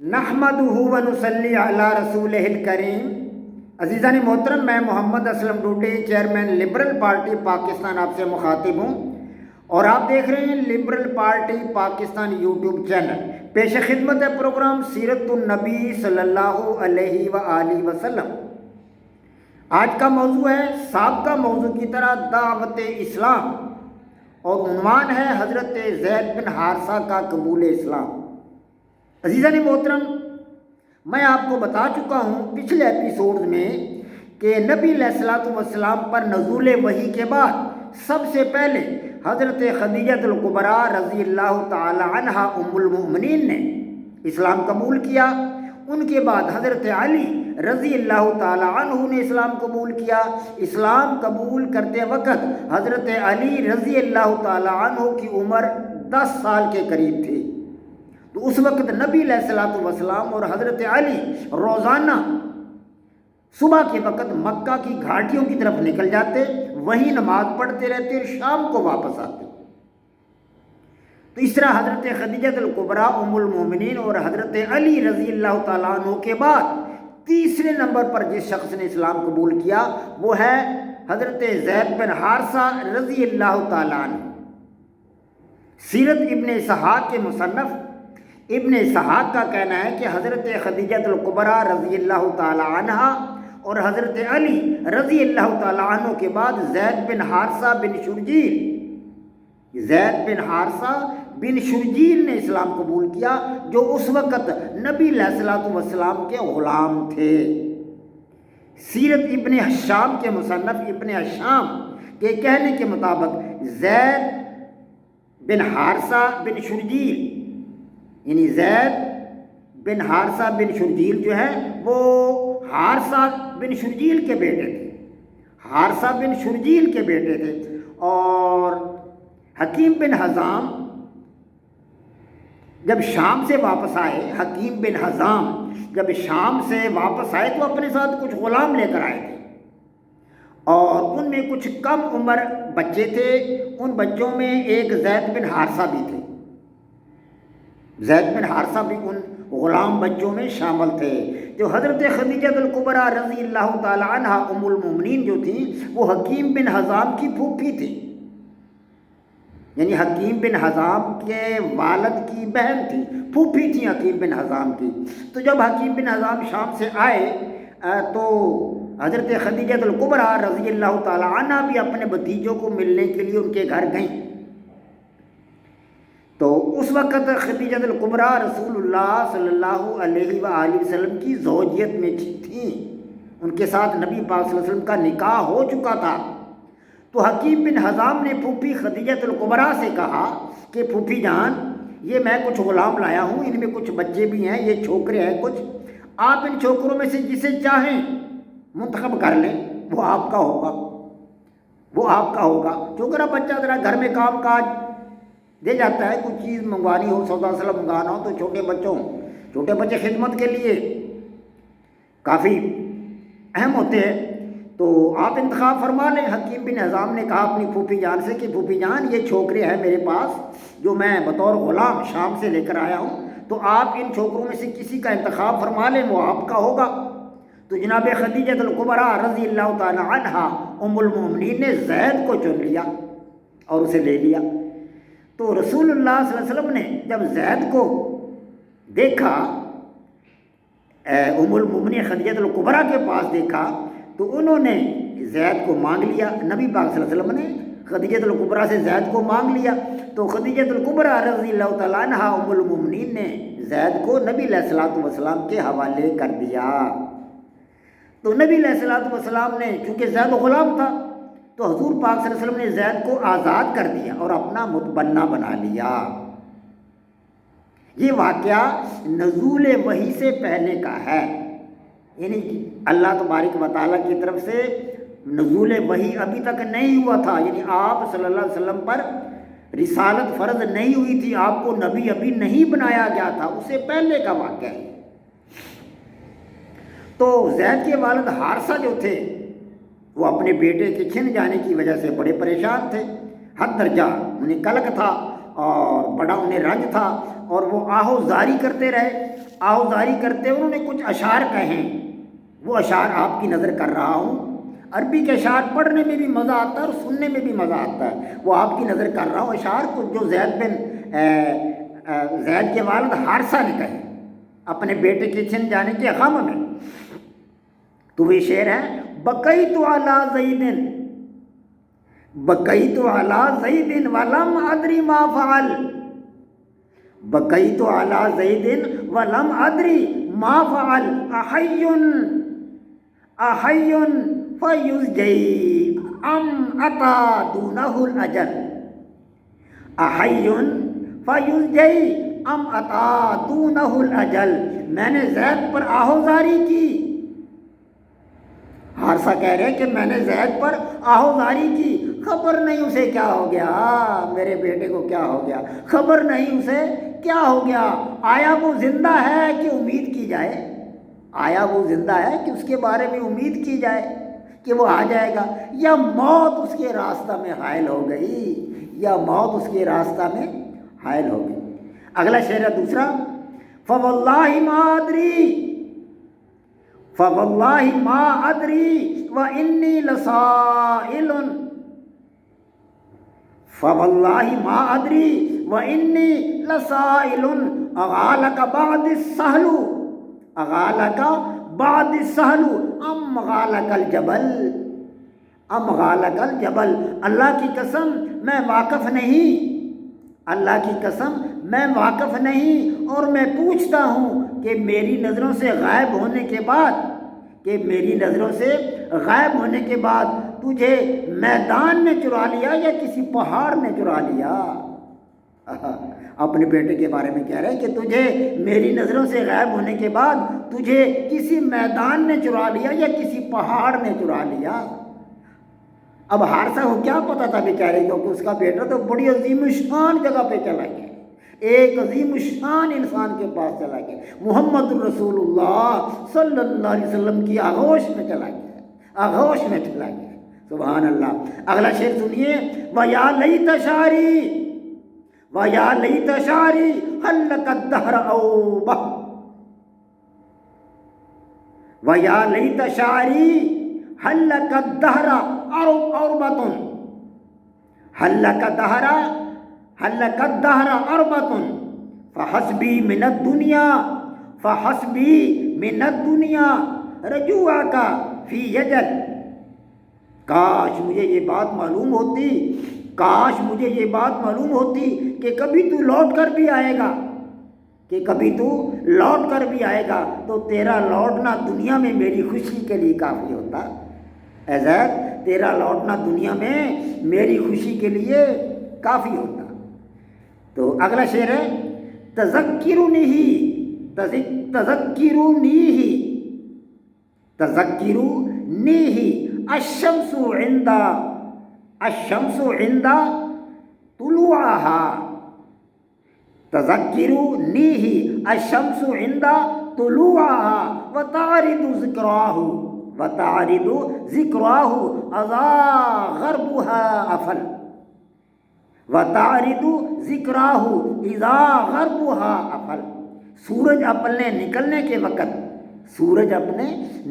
نحمدہ و نصلی علی رسولہ الکریم۔ عزیزان محترم، میں Muhammad Aslam Doti, chairman liberal party Pakistan آپ سے مخاطب ہوں، اور آپ دیکھ رہے ہیں liberal party Pakistan YouTube channel. پیش خدمت ہے پروگرام سیرت النبی صلی اللہ علیہ وآلہ وسلم۔ آج کا موضوع ہے سابقہ موضوع کی طرح دعوت اسلام، اور عنوان ہے حضرت زید بن حارثہ کا قبول اسلام۔ عزیزان محترم، میں آپ کو بتا چکا ہوں پچھلے ایپیسوڈ میں کہ نبی علیہ الصلوۃ والسلام پر نزول وحی کے بعد سب سے پہلے حضرت خدیجہ الکبریٰ رضی اللہ تعالی عنہا ام المؤمنین نے اسلام قبول کیا۔ ان کے بعد حضرت علی رضی اللہ تعالی عنہ نے اسلام قبول کیا۔ اسلام قبول کرتے وقت حضرت علی رضی اللہ تعالی عنہ کی عمر 10 سال کے قریب تھی۔ تو اس وقت نبی علیہ الصلوۃ والسلام اور حضرت علی روزانہ صبح کے وقت مکہ کی گھاٹیوں کی طرف نکل جاتے، وہیں نماز پڑھتے رہتے اور شام کو واپس آتے۔ تو اس طرح حضرت خدیجہ الکبریٰ ام المومنین اور حضرت علی رضی اللہ تعالیٰ عنہ کے بعد تیسرے نمبر پر جس شخص نے اسلام قبول کیا وہ ہے حضرت زید بن حارثہ رضی اللہ تعالیٰ عنہ۔ سیرت ابن اسحاق کے مصنف ابن اسحاق کا کہنا ہے کہ حضرت خدیجہ الکبریٰ رضی اللہ تعالی عنہا اور حضرت علی رضی اللہ تعالی عنہ کے بعد زید بن حارثہ بن شرجیل نے اسلام قبول کیا، جو اس وقت نبی علیہ الصلوۃ والسلام کے غلام تھے۔ سیرت ابن حشام کے مصنف ابن حشام کے کہنے کے مطابق زید بن حارثہ بن شرجیل، یعنی زید بن حارثہ بن شرجیل جو ہے وہ حارثہ بن شرجیل کے بیٹے تھے، حارثہ بن شرجیل کے بیٹے تھے۔ اور حکیم بن حزام جب شام سے واپس آئے، حکیم بن حزام جب شام سے واپس آئے تو اپنے ساتھ کچھ غلام لے کر آئے تھے، اور ان میں کچھ کم عمر بچے تھے۔ ان بچوں میں ایک زید بن حارثہ بھی تھے، زید بن حارثہ بھی ان غلام بچوں میں شامل تھے۔ جو حضرت خدیجہ الکبریٰ رضی اللہ تعالی عنہا ام المومنین جو تھیں وہ حکیم بن حزام کی پھوپھی تھی، یعنی حکیم بن حزام کے والد کی بہن تھی، پھوپھی تھی حکیم بن حزام کی۔ تو جب حکیم بن حزام شام سے آئے تو حضرت خدیجہ الکبریٰ رضی اللہ تعالی عنہا بھی اپنے بھتیجوں کو ملنے کے لیے ان کے گھر گئیں۔ تو اس وقت خدیجہ الکبریٰ رسول اللہ صلی اللہ علیہ وآلہ وسلم کی زوجیت میں تھیں، ان کے ساتھ نبی پاک صلی اللہ علیہ وسلم کا نکاح ہو چکا تھا۔ تو حکیم بن حزام نے پھوپھی خدیجہ الکبریٰ سے کہا کہ پھوپھی جان، یہ میں کچھ غلام لایا ہوں، ان میں کچھ بچے بھی ہیں، یہ چھوکرے ہیں کچھ، آپ ان چھوکروں میں سے جسے چاہیں منتخب کر لیں، وہ آپ کا ہوگا۔ چھوکرا بچہ ذرا گھر میں کام کاج دے جاتا ہے، کوئی چیز منگوانی ہو، سودا سلام منگانا ہو، تو چھوٹے بچے خدمت کے لیے کافی اہم ہوتے ہیں، تو آپ انتخاب فرما لیں۔ حکیم بن حزام نے کہا اپنی پھوپھی جان سے کہ پھوپھی جان، یہ چھوکرے ہیں میرے پاس جو میں بطور غلام شام سے لے کر آیا ہوں، تو آپ ان چھوکروں میں سے کسی کا انتخاب فرما لیں، وہ آپ کا ہوگا۔ تو جناب خدیجہ الکبریٰ رضی اللہ تعالی عنہا ام المومنین نے زید کو چن لیا اور اسے لے لیا۔ تو رسول اللہ صلی اللہ علیہ وسلم نے جب زید کو دیکھا، ام المومنین خدیجہ الکبریٰ کے پاس دیکھا، تو انہوں نے زید کو مانگ لیا۔ نبی پاک صلی اللہ علیہ وسلم نے خدیجہ الکبریٰ سے زید کو مانگ لیا۔ تو خدیجہ الکبریٰ رضی اللہ تعالیٰ عنہا ام المومنین نے زید کو نبی علیہ الصلوۃ والسلام کے حوالے کر دیا۔ تو نبی علیہ الصلوۃ والسلام نے، چونکہ زید غلام تھا، تو حضور پاک صلی اللہ علیہ وسلم نے زید کو آزاد کر دیا اور اپنا متبنہ بنا لیا۔ یہ واقعہ نزول وحی سے پہلے کا ہے، یعنی اللہ تبارک و تعالیٰ کی طرف سے نزول وحی ابھی تک نہیں ہوا تھا، یعنی آپ صلی اللہ علیہ وسلم پر رسالت فرض نہیں ہوئی تھی، آپ کو نبی ابھی نہیں بنایا گیا تھا، اس سے پہلے کا واقعہ ہے۔ تو زید کے والد حارثہ جو تھے وہ اپنے بیٹے کے چھن جانے کی وجہ سے بڑے پریشان تھے، حد درجہ انہیں قلق تھا اور بڑا انہیں رنج تھا۔ اور وہ آہو زاری کرتے رہے، آہو زاری کرتے انہوں نے کچھ اشعار کہیں، وہ اشعار آپ کی نظر کر رہا ہوں۔ عربی کے اشعار پڑھنے میں بھی مزہ آتا ہے اور سننے میں بھی مزہ آتا ہے، وہ آپ کی نظر کر رہا ہوں اشعار کو جو زید کے والد حارثہ نے کہے اپنے بیٹے کے چھن جانے کے غم میں۔ تو وہ شعر ہے، بقیت علی زید بقیت علی زید ولم ادری ما فعل، بقیت علی زید ولم ادری ما فعل، احی احی فیزجی ام اتا دونہ الاجل، احی فیزجی ام اتا دونہ الاجل، میں نے زید پر آہوزاری کی۔ حارثہ کہہ رہے کہ میں نے زید پر آہوزاری کی، خبر نہیں اسے کیا ہو گیا، میرے بیٹے کو کیا ہو گیا، خبر نہیں اسے کیا ہو گیا، آیا وہ زندہ ہے کہ امید کی جائے، آیا وہ زندہ ہے کہ اس کے بارے میں امید کی جائے کہ وہ آ جائے گا، یا موت اس کے راستہ میں حائل ہو گئی، یا موت اس کے راستہ میں حائل ہو گئی۔ اگلا شعر ہے دوسرا، فواللہ ما ادری فواللہ ما ادری وانی لسائل، فواللہ ما ادری وانی لسائل، اغالک بعد السہل اغالک بعد السہل ام غالک الجبل، ام غالک الجبل، اللہ کی قسم میں واقف نہیں، اللہ کی قسم میں واقف نہیں، اور میں پوچھتا ہوں کہ میری نظروں سے غائب ہونے کے بعد، کہ میری نظروں سے غائب ہونے کے بعد تجھے میدان نے چرا لیا یا کسی پہاڑ نے چرا لیا۔ اپنے بیٹے کے بارے میں کہہ رہے ہیں کہ تجھے میری نظروں سے غائب ہونے کے بعد تجھے کسی میدان نے چرا لیا یا کسی پہاڑ نے چرا لیا۔ اب حارثہ کو کیا پتا تھا بیچارے کو کہ اس کا بیٹا تو بڑی عظیم الشان جگہ پہ چلا گیا، ایک عظیم الشان انسان کے پاس چلا گیا، محمد الرسول اللہ صلی اللہ علیہ وسلم کی آغوش میں چلا گیا، آغوش میں چلا گیا، سبحان اللہ۔ اگلا شعر سنیے، وَيَا لَيْتَ شَعْرِي وَيَا لَيْتَ شَعْرِي هَلْ لَكَ الدَّهْرَ أَوْبَةٌ، وَيَا لَيْتَ شَعْرِي هَلْ لَكَ الدَّهْرَ أَرْبَةٌ، هَلْ لَكَ الدَّهْرَ هل لك الدهر أربة فحسبي من الدنيا فحسبي من الدنيا رجوعك في يجل، کاش مجھے یہ بات معلوم ہوتی، کاش مجھے یہ بات معلوم ہوتی کہ کبھی تو لوٹ کر بھی آئے گا، کہ کبھی تو لوٹ کر بھی آئے گا، تو تیرا لوٹنا دنیا میں میری خوشی کے لیے کافی ہوتا۔ اے زید، تیرا لوٹنا دنیا میں میری خوشی کے لیے کافی ہوتا۔ تو اگلا شعر ہے، تذکرنی الشمس عند طلوعها، تذکرنی الشمس عند طلوعها وتعرض ذکراہ اذا غربها افل، وَتَعْرِضُ ذِكْرَاهُ إِذَا غَرْبُهَا أَفَلَ، سورج اپنے نکلنے کے وقت، سورج اپنے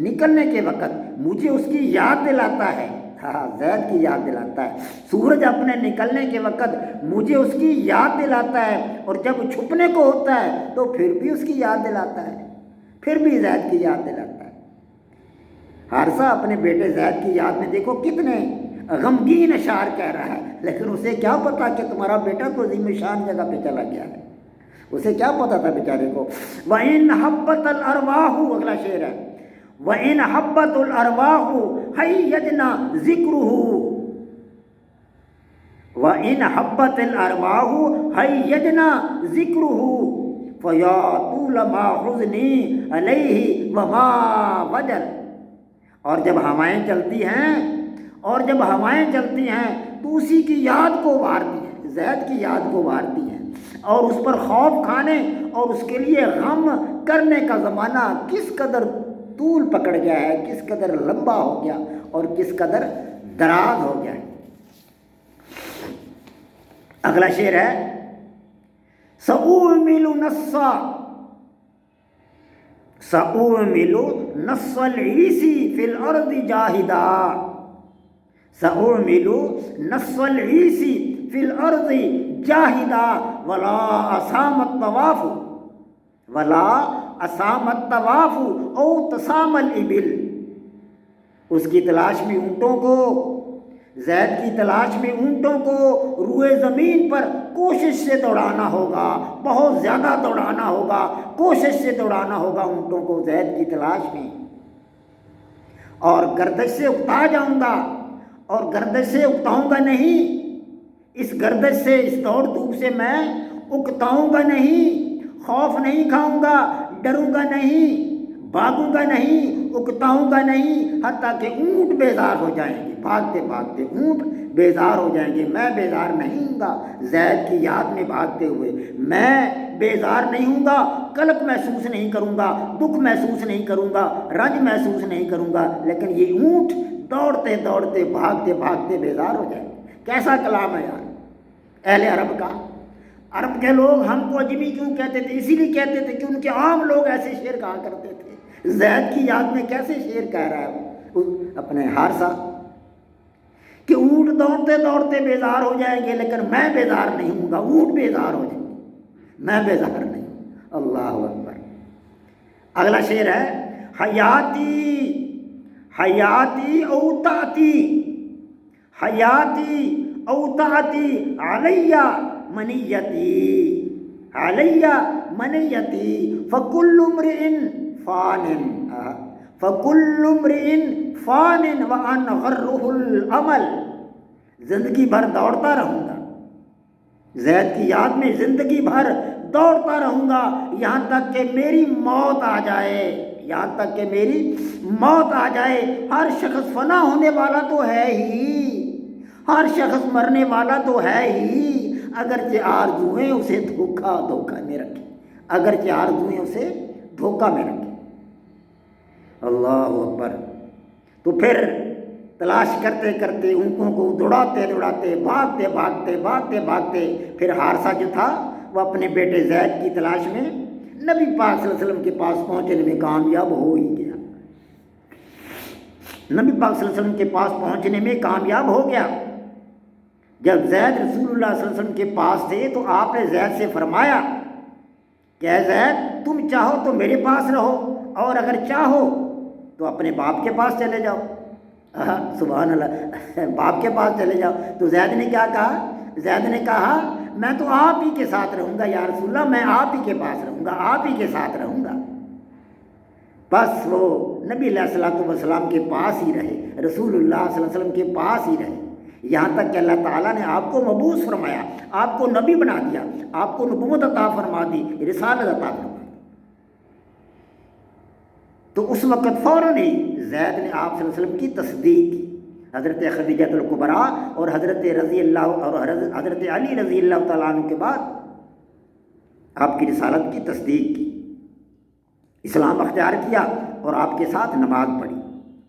نکلنے کے وقت مجھے اس کی یاد دلاتا ہے، ہاں زید کی یاد دلاتا ہے، سورج اپنے نکلنے کے وقت مجھے اس کی یاد دلاتا ہے، اور جب چھپنے کو ہوتا ہے تو پھر بھی اس کی یاد دلاتا ہے، پھر بھی زید کی یاد دلاتا ہے۔ حارثہ اپنے بیٹے زید کی یاد میں دیکھو کتنے غمگین اشعار کہہ رہا ہے، لیکن اسے کیا پتا کہ تمہارا بیٹا تو عظیم شان جگہ پہ چلا گیا ہے، اسے کیا پتا تھا بیچارے کو۔ وَإِنْ حَبَّتِ الْأَرْوَاحُ، اگلا شعر ہے، وَإِنْ حَبَّتِ الْأَرْوَاحُ حَيَّجْنَا ذِكْرُهُ، وَإِنْ حَبَّتِ الْأَرْوَاحُ حَيَّجْنَا ذِكْرُهُ فَيَا طُولَ مَا حُزْنِي عَلَيْهِ وَمَا وَجَلْ، اور جب ہوائیں چلتی ہیں، اور جب ہوائیں چلتی ہیں تو اسی کی یاد کو ابھارتی ہیں، زید کی یاد کو ابھارتی ہیں، اور اس پر خوف کھانے اور اس کے لیے غم کرنے کا زمانہ کس قدر طول پکڑ گیا ہے، کس قدر لمبا ہو گیا اور کس قدر دراز ہو گیا ہے۔ اگلا شعر ہے، سأعمل نصا، سأعمل نص العیسی فی الارض جاہدا، سأعمل نص العیسی فی الارض جاہدا ولا اسام الطواف، ولا اسام الطواف او تسام الابل۔ اس کی تلاش میں اونٹوں کو، زید کی تلاش میں اونٹوں کو روئے زمین پر کوشش سے دوڑانا ہوگا، بہت زیادہ دوڑانا ہوگا، کوشش سے دوڑانا ہوگا اونٹوں کو زید کی تلاش میں، اور گردش سے اکتا جاؤں گا، اور گردش سے اکتاؤں گا نہیں، اس گردش سے، اس دوڑ دھوپ سے میں اکتاؤں گا نہیں، خوف نہیں کھاؤں گا، ڈروں گا نہیں، بھاگوں گا نہیں، اکتاؤں گا نہیں، حتیٰ کہ اونٹ بیزار ہو جائیں گے، بھاگتے بھاگتے اونٹ بیزار ہو جائیں گے، میں بیزار نہیں ہوں گا زید کی یاد میں بھاگتے ہوئے، میں بیزار نہیں ہوں گا، قلق محسوس نہیں کروں گا، دکھ محسوس نہیں کروں گا، رنج محسوس نہیں کروں گا، لیکن یہ اونٹ دوڑتے دوڑتے بھاگتے بھاگتے بیزار ہو جائیں گے۔ کیسا کلام ہے یار اہل عرب کا۔ عرب کے لوگ ہم کو عجمی کیوں کہتے تھے؟ اسی لیے کہتے تھے کہ ان کے عام لوگ ایسے شعر کہا کرتے تھے۔ زید کی یاد میں کیسے شعر کہہ رہا ہے اپنے حارثہ کہ اونٹ دوڑتے دوڑتے بیزار ہو جائیں گے لیکن میں بیزار نہیں ہوں گا، اونٹ بیزار ہو جائیں گے، میں بیزار نہیں ہوں۔ اللہ اکبر۔ اگلا شعر ہے حیاتی حیاتی اوتاتی، حیاتی اوتاتی علیہ منیتی، علیہ منیتی فکل امرئ فان، فکل امرئ فان وان غرہ العمل۔ زندگی بھر دوڑتا رہوں گا، زید کی یاد میں زندگی بھر دوڑتا رہوں گا یہاں تک کہ میری موت آ جائے، یہاں تک کہ میری موت آ جائے۔ ہر شخص فنا ہونے والا تو ہے ہی، ہر شخص مرنے والا تو ہے ہی، اگرچہ آرزوئیں اسے دھوکہ میں رکھے، اگرچہ آرزوئیں اسے دھوکہ میں رکھے۔ اللہ اکبر۔ تو پھر تلاش کرتے کرتے اونٹوں کو دوڑاتے دوڑاتے بھاگتے بھاگتے بھاگتے بھاگتے پھر حارثہ جو تھا وہ اپنے بیٹے زید کی تلاش میں نبی پاک صلی اللہ علیہ وسلم کے پاس پہنچنے میں کامیاب ہو ہی گیا، نبی پاک صلی اللہ علیہ وسلم کے پاس پہنچنے میں کامیاب ہو گیا۔ جب زید رسول اللہ صلی اللہ علیہ وسلم کے پاس تھے تو آپ نے زید سے فرمایا کہ اے زید تم چاہو تو میرے پاس رہو، اور اگر چاہو تو اپنے باپ کے پاس چلے جاؤ۔ سبحان اللہ، باپ کے پاس چلے جاؤ۔ تو زید نے کیا کہا؟ زید نے کہا میں تو آپ ہی کے ساتھ رہوں گا یا رسول اللہ، میں آپ ہی کے پاس رہوں گا، آپ ہی کے ساتھ رہوں گا۔ بس وہ نبی علیہ الصلوۃ والسلام کے پاس ہی رہے، رسول اللہ صلی اللہ علیہ وسلم کے پاس ہی رہے، یہاں تک کہ اللہ تعالیٰ نے آپ کو مبعوث فرمایا، آپ کو نبی بنا دیا، آپ کو نبوت عطا فرما دی، رسالت عطا فرما دی۔ تو اس وقت فوراً ہی زید نے آپ صلی اللہ علیہ وسلم کی تصدیق کی، حضرت خدیجہ الکبریٰ اور حضرت رضی اللہ اور حضرت علی رضی اللہ تعالیٰ عنہ کے بعد آپ کی رسالت کی تصدیق کی، اسلام اختیار کیا اور آپ کے ساتھ نماز پڑھی،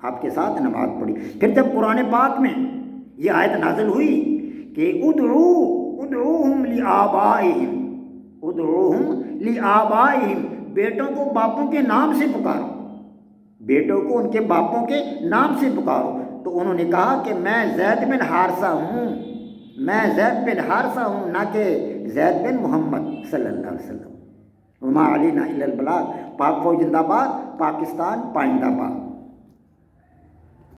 آپ کے ساتھ نماز پڑھی۔ پھر جب قرآن پاک میں یہ آیت نازل ہوئی کہ ادعوہم لآبائہم، ادعوہم لآبائہم، بیٹوں کو باپوں کے نام سے پکارو، بیٹوں کو ان کے باپوں کے نام سے پکارو۔ تو انہوں نے کہا کہ میں زید بن حارثہ ہوں، میں زید بن حارثہ ہوں، نہ کہ زید بن محمد صلی اللہ علیہ وسلم۔ وما علینا الا البلاغ۔ پاک فوج زندہ باد، پاکستان پائندہ باد۔